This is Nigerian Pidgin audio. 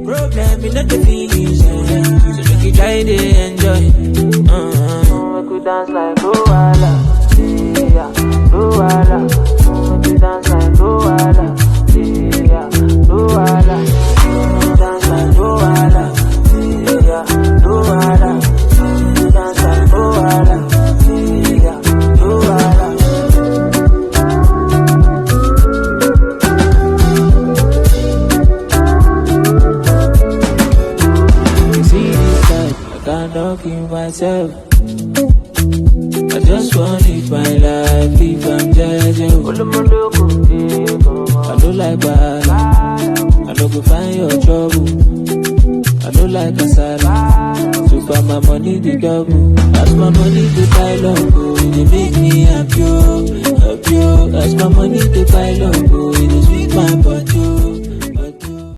Problem in the feelings, so make you try to enjoy. Make you dance like Luala, yeah, Luala. Make you dance like Luala, yeah, Luala. Make you dance like Luala, yeah, Luala. Make you dance like Luala, yeah, Luala. I cannot kill myself. I just want to live my life, if I'm judging. I don't like bad, I don't go find your trouble. I don't like kasala, so far my money the double. As my money to pile up, it make me happy, happy. As my money to pile up, it sweet my butt.